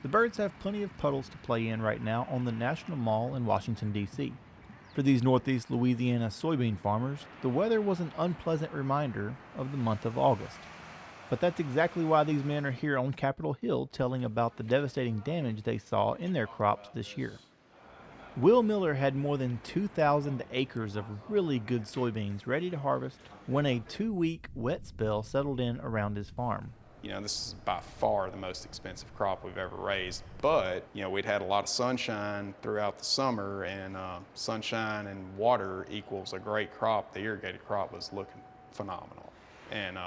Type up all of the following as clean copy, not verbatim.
The birds have plenty of puddles to play in right now on the National Mall in Washington, D.C. For these Northeast Louisiana soybean farmers, the weather was an unpleasant reminder of the month of August. But that's exactly why these men are here on Capitol Hill telling about the devastating damage they saw in their crops this year. Will Miller had more than 2,000 acres of really good soybeans ready to harvest when a 2-week wet spell settled in around his farm. This is by far the most expensive crop we've ever raised, but, we'd had a lot of sunshine throughout the summer, and sunshine and water equals a great crop. The irrigated crop was looking phenomenal, and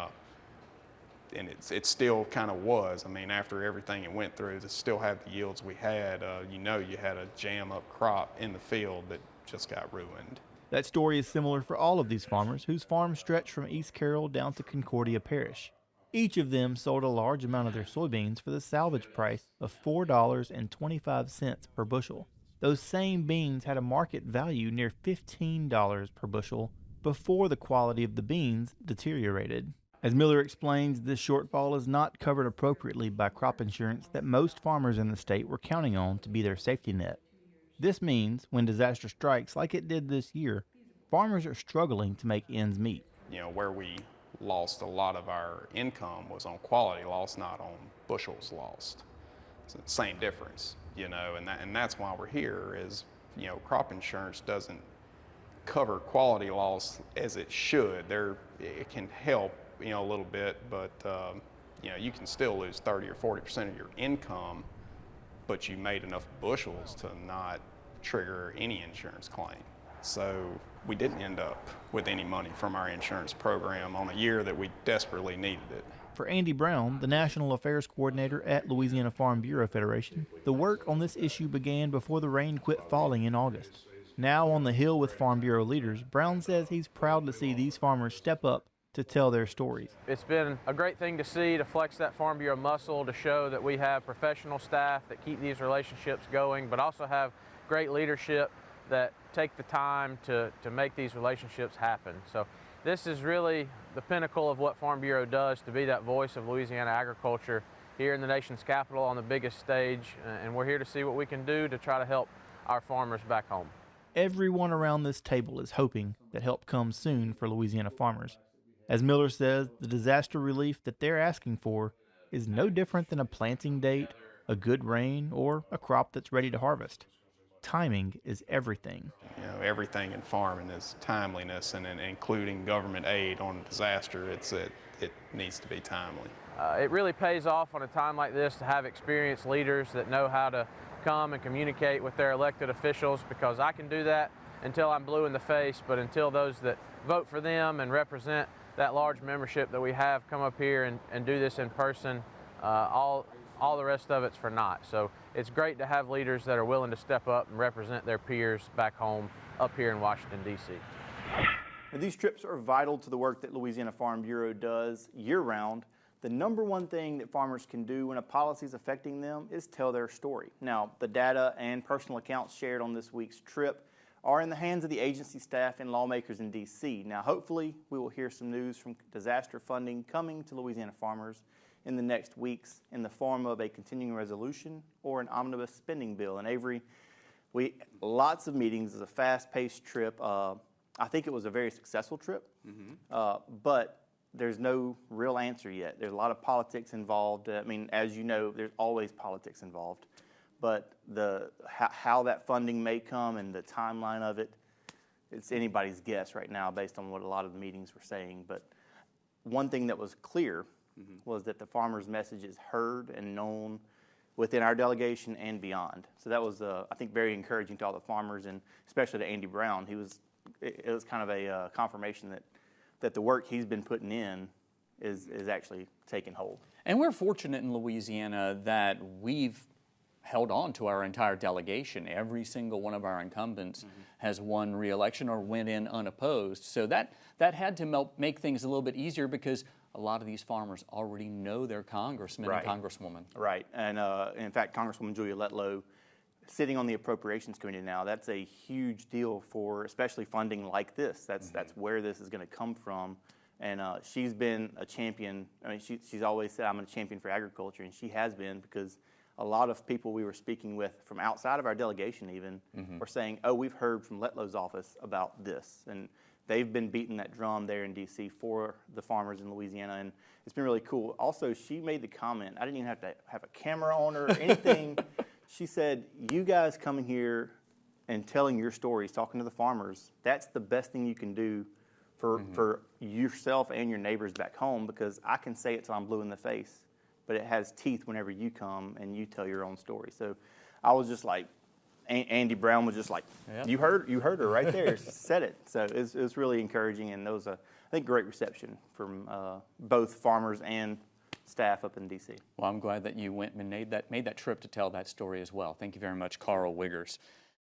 it still kind of was. I mean, after everything it went through, to still have the yields we had, you had a jam-up crop in the field that just got ruined. That story is similar for all of these farmers whose farms stretch from East Carroll down to Concordia Parish. Each of them sold a large amount of their soybeans for the salvage price of $4.25 per bushel. Those same beans had a market value near $15 per bushel before the quality of the beans deteriorated. As Miller explains, this shortfall is not covered appropriately by crop insurance that most farmers in the state were counting on to be their safety net. This means, when disaster strikes like it did this year, farmers are struggling to make ends meet. Where we lost a lot of our income was on quality loss, not on bushels lost. It's the same difference, and that's why we're here is, crop insurance doesn't cover quality loss as it should. It can help, a little bit, but, you can still lose 30 or 40% of your income, but you made enough bushels to not trigger any insurance claim. So we didn't end up with any money from our insurance program on a year that we desperately needed it. For Andy Brown, the National Affairs Coordinator at Louisiana Farm Bureau Federation, the work on this issue began before the rain quit falling in August. Now on the Hill with Farm Bureau leaders, Brown says he's proud to see these farmers step up to tell their stories. It's been a great thing to see, to flex that Farm Bureau muscle, to show that we have professional staff that keep these relationships going, but also have great leadership that take the time to make these relationships happen. So this is really the pinnacle of what Farm Bureau does, to be that voice of Louisiana agriculture here in the nation's capital on the biggest stage, and we're here to see what we can do to try to help our farmers back home. Everyone around this table is hoping that help comes soon for Louisiana farmers. As Miller says, the disaster relief that they're asking for is no different than a planting date, a good rain, or a crop that's ready to harvest. Timing is everything. Everything in farming is timeliness, and including government aid on a disaster, it needs to be timely. It really pays off on a time like this to have experienced leaders that know how to come and communicate with their elected officials, because I can do that until I'm blue in the face, but until those that vote for them and represent that large membership that we have come up here and do this in person, all the rest of it's for naught. So it's great to have leaders that are willing to step up and represent their peers back home up here in Washington, D.C. These trips are vital to the work that Louisiana Farm Bureau does year-round. The number one thing that farmers can do when a policy is affecting them is tell their story. Now, the data and personal accounts shared on this week's trip are in the hands of the agency staff and lawmakers in D.C. Now, hopefully, we will hear some news from disaster funding coming to Louisiana farmers in the next weeks in the form of a continuing resolution or an omnibus spending bill. And Avery, lots of meetings. It was a fast-paced trip. I think it was a very successful trip, but there's no real answer yet. There's a lot of politics involved. As you know, there's always politics involved. But how that funding may come and the timeline of it, it's anybody's guess right now based on what a lot of the meetings were saying. But one thing that was clear was that the farmers' message is heard and known within our delegation and beyond. So that was, I think, very encouraging to all the farmers, and especially to Andy Brown. It was kind of a confirmation that the work he's been putting in is actually taking hold. And we're fortunate in Louisiana that we've held on to our entire delegation. Every single one of our incumbents has won re-election or went in unopposed. So that had to make things a little bit easier, because a lot of these farmers already know their congressman and congresswoman. Right, and in fact, Congresswoman Julia Letlow, sitting on the Appropriations Committee now, that's a huge deal for especially funding like this. That's where this is going to come from. And she's been a champion. She's always said, I'm a champion for agriculture, and she has been, because a lot of people we were speaking with from outside of our delegation even were saying, oh, we've heard from Letlow's office about this. And they've been beating that drum there in D.C. for the farmers in Louisiana, and it's been really cool. Also, she made the comment, I didn't even have to have a camera on her or anything. She said, you guys coming here and telling your stories, talking to the farmers, that's the best thing you can do for yourself and your neighbors back home, because I can say it till I'm blue in the face, but it has teeth whenever you come and you tell your own story. So I was just like, Andy Brown was just like, Yep. you heard her right there, said it. So it was really encouraging, and there was I think, great reception from both farmers and staff up in D.C. Well, I'm glad that you went and made that trip to tell that story as well. Thank you very much, Karl Wiggers.